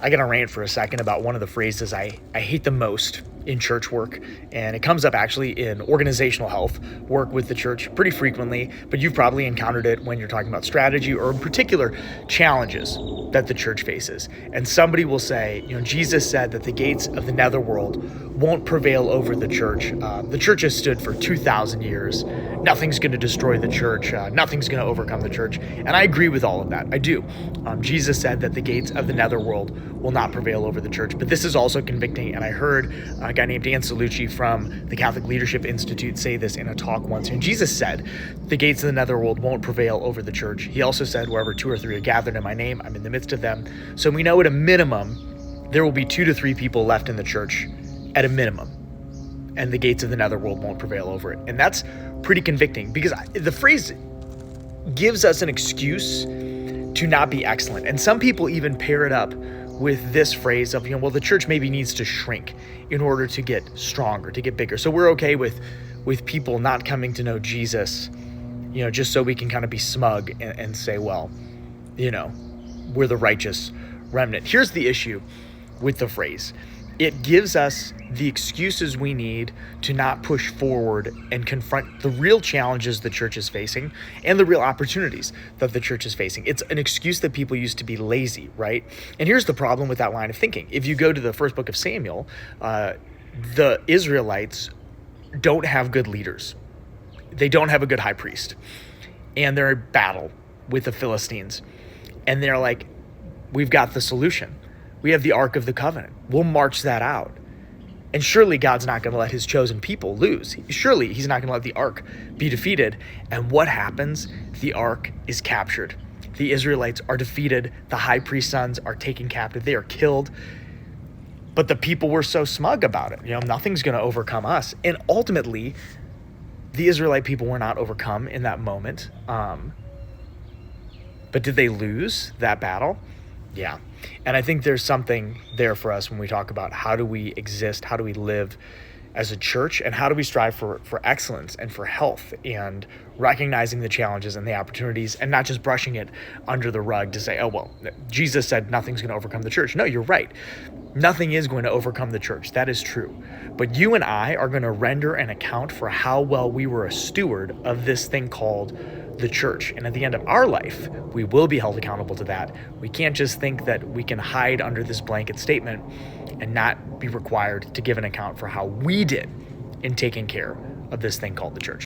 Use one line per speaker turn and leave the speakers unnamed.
I gotta rant for a second about one of the phrases I hate the most in church work, and it comes up actually in organizational health work with the church pretty frequently, but you've probably encountered it when you're talking about strategy or in particular challenges that the church faces. And somebody will say, Jesus said that the gates of the netherworld won't prevail over the church. The church has stood for 2,000 years. Nothing's going to destroy the church. Nothing's going to overcome the church. And I agree with all of that. I do. Jesus said that the gates of the netherworld will not prevail over the church. But this is also convicting. And I heard a guy named Dan Salucci from the Catholic Leadership Institute say this in a talk once. And Jesus said, the gates of the netherworld won't prevail over the church. He also said, wherever 2 or 3 are gathered in my name, I'm in the midst of them. So we know at a minimum, there will be 2 to 3 people left in the church at a minimum. And the gates of the netherworld won't prevail over it. And that's pretty convicting because the phrase gives us an excuse to not be excellent. And some people even pair it up with this phrase of, well, the church maybe needs to shrink in order to get stronger, to get bigger. So we're okay with people not coming to know Jesus, just so we can kind of be smug and say, well, we're the righteous remnant. Here's the issue with the phrase. It gives us the excuses we need to not push forward and confront the real challenges the church is facing and the real opportunities that the church is facing. It's an excuse that people use to be lazy, right? And here's the problem with that line of thinking. If you go to the first book of Samuel, the Israelites don't have good leaders. They don't have a good high priest. And they're in battle with the Philistines. And they're like, we've got the solution. We have the Ark of the Covenant. We'll march that out. And surely God's not going to let his chosen people lose. Surely he's not going to let the Ark be defeated. And what happens? The Ark is captured. The Israelites are defeated. The high priest's sons are taken captive. They are killed. But the people were so smug about it. Nothing's going to overcome us. And ultimately, the Israelite people were not overcome in that moment. But did they lose that battle? Yeah. And I think there's something there for us when we talk about how do we exist, how do we live as a church, and how do we strive for excellence and for health and recognizing the challenges and the opportunities and not just brushing it under the rug to say, oh, well, Jesus said nothing's going to overcome the church. No, you're right. Nothing is going to overcome the church. That is true. But you and I are going to render an account for how well we were a steward of this thing called the church. And at the end of our life, we will be held accountable to that. We can't just think that we can hide under this blanket statement and not be required to give an account for how we did in taking care of this thing called the church.